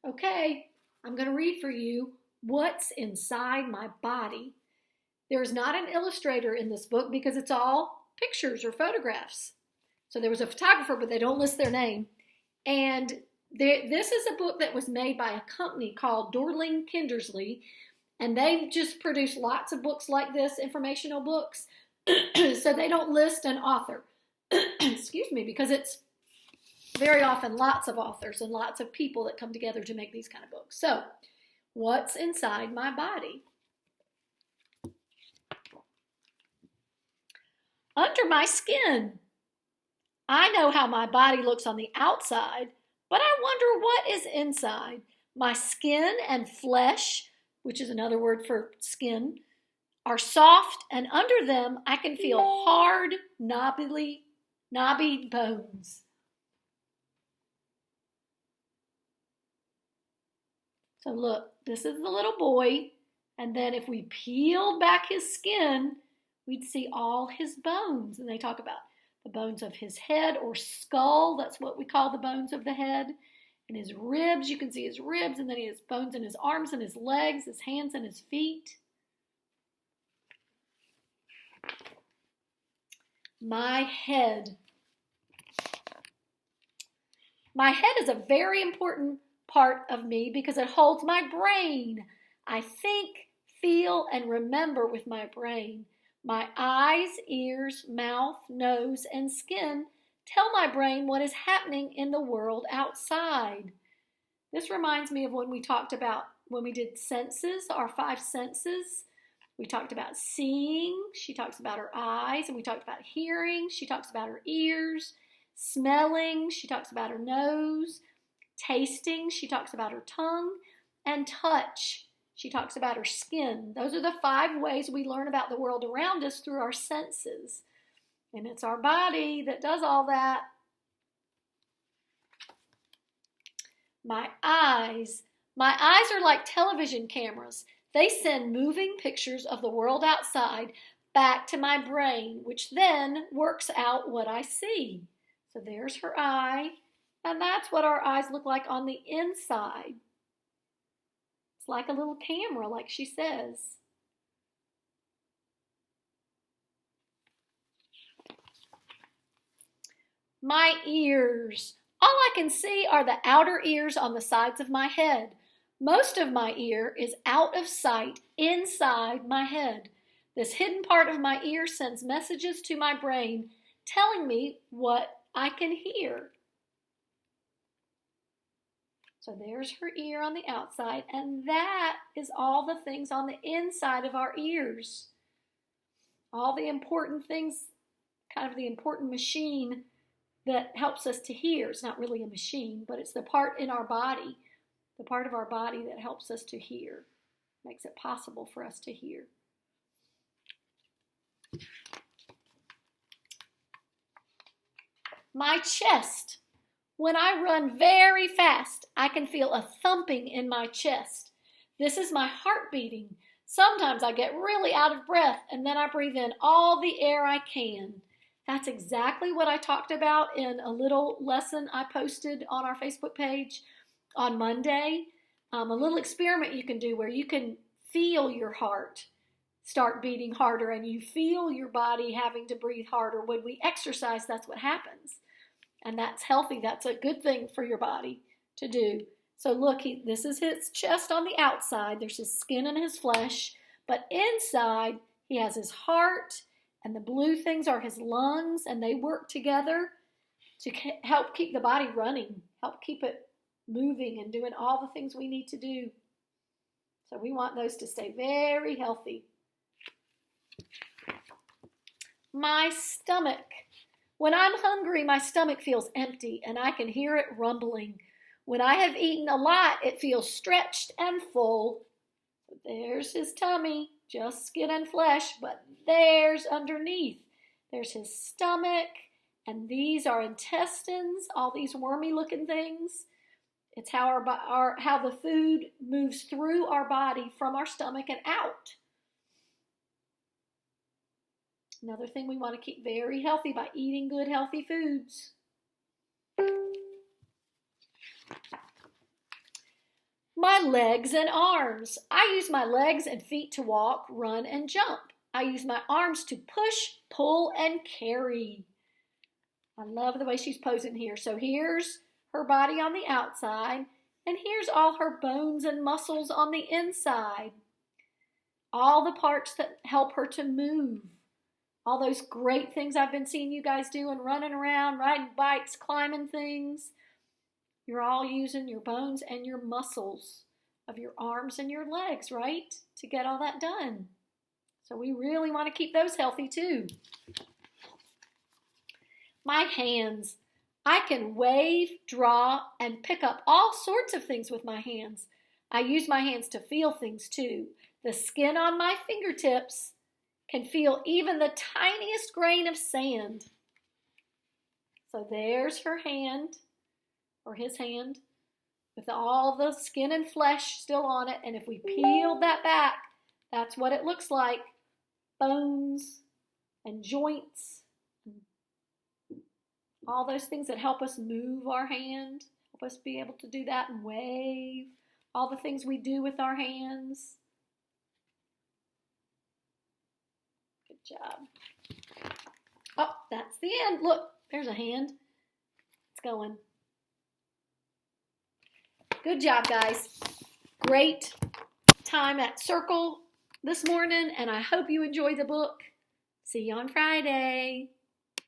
Okay, I'm going to read for you what's inside my body. There's not an illustrator in this book because it's all pictures or photographs. So there was a photographer, but they don't list their name. And this is a book that was made by a company called Dorling Kindersley, and they just produce lots of books like this, informational books. So they don't list an author. Excuse me, because it's very often lots of authors and lots of people that come together to make these kind of books. So, what's inside my body? Under my skin. I know how my body looks on the outside, but I wonder what is inside. My skin and flesh, which is another word for skin, are soft, and under them I can feel hard, knobby bones. So look, this is the little boy, and then if we peeled back his skin, we'd see all his bones. And they talk about the bones of his head or skull. That's what we call the bones of the head. And his ribs, you can see his ribs, and then he has bones in his arms and his legs, his hands and his feet. My head. My head is a very important part of me because it holds my brain. I think, feel, and remember with my brain. My eyes, ears, mouth, nose, and skin tell my brain what is happening in the world outside. This reminds me of when we did senses, our 5 senses. We talked about seeing, she talks about her eyes, and we talked about hearing, she talks about her ears, smelling, she talks about her nose, tasting, she talks about her tongue, and touch, she talks about her skin. Those are the 5 ways we learn about the world around us through our senses. And it's our body that does all that. My eyes. My eyes are like television cameras. They send moving pictures of the world outside back to my brain, which then works out what I see. So there's her eye, and that's what our eyes look like on the inside. It's like a little camera, like she says. My ears. All I can see are the outer ears on the sides of my head. Most of my ear is out of sight inside my head. This hidden part of my ear sends messages to my brain telling me what I can hear. So there's her ear on the outside, and that is all the things on the inside of our ears. All the important things, kind of the important machine that helps us to hear. It's not really a machine, but it's the part in our body, the part of our body that helps us to hear, makes it possible for us to hear. My chest. When I run very fast, I can feel a thumping in my chest. This is my heart beating. Sometimes I get really out of breath, and then I breathe in all the air I can. That's exactly what I talked about in a little lesson I posted on our Facebook page on Monday. A little experiment you can do where you can feel your heart start beating harder, and you feel your body having to breathe harder. When we exercise, that's what happens. And that's healthy. That's a good thing for your body to do. So look, this is his chest on the outside. There's his skin and his flesh. But inside, he has his heart, and the blue things are his lungs, and they work together to help keep the body running, help keep it moving and doing all the things we need to do. So we want those to stay very healthy. My stomach. When I'm hungry, my stomach feels empty, and I can hear it rumbling. When I have eaten a lot, it feels stretched and full. There's his tummy, just skin and flesh, but there's underneath. There's his stomach, and these are intestines, all these wormy-looking things. It's how how the food moves through our body from our stomach and out. Another thing we want to keep very healthy by eating good, healthy foods. My legs and arms. I use my legs and feet to walk, run, and jump. I use my arms to push, pull, and carry. I love the way she's posing here. So here's her body on the outside, and here's all her bones and muscles on the inside. All the parts that help her to move. All those great things I've been seeing you guys doing, running around, riding bikes, climbing things. You're all using your bones and your muscles of your arms and your legs, right? To get all that done. So we really want to keep those healthy too. My hands. I can wave, draw, and pick up all sorts of things with my hands. I use my hands to feel things too. The skin on my fingertips can feel even the tiniest grain of sand. So there's her hand, or his hand, with all the skin and flesh still on it. And if we peel that back, that's what it looks like. Bones and joints. All those things that help us move our hand, help us be able to do that and wave. All the things we do with our hands. Good job. Oh, that's the end. Look, there's a hand. It's going. Good job, guys. Great time at Circle this morning, and I hope you enjoy the book. See you on Friday.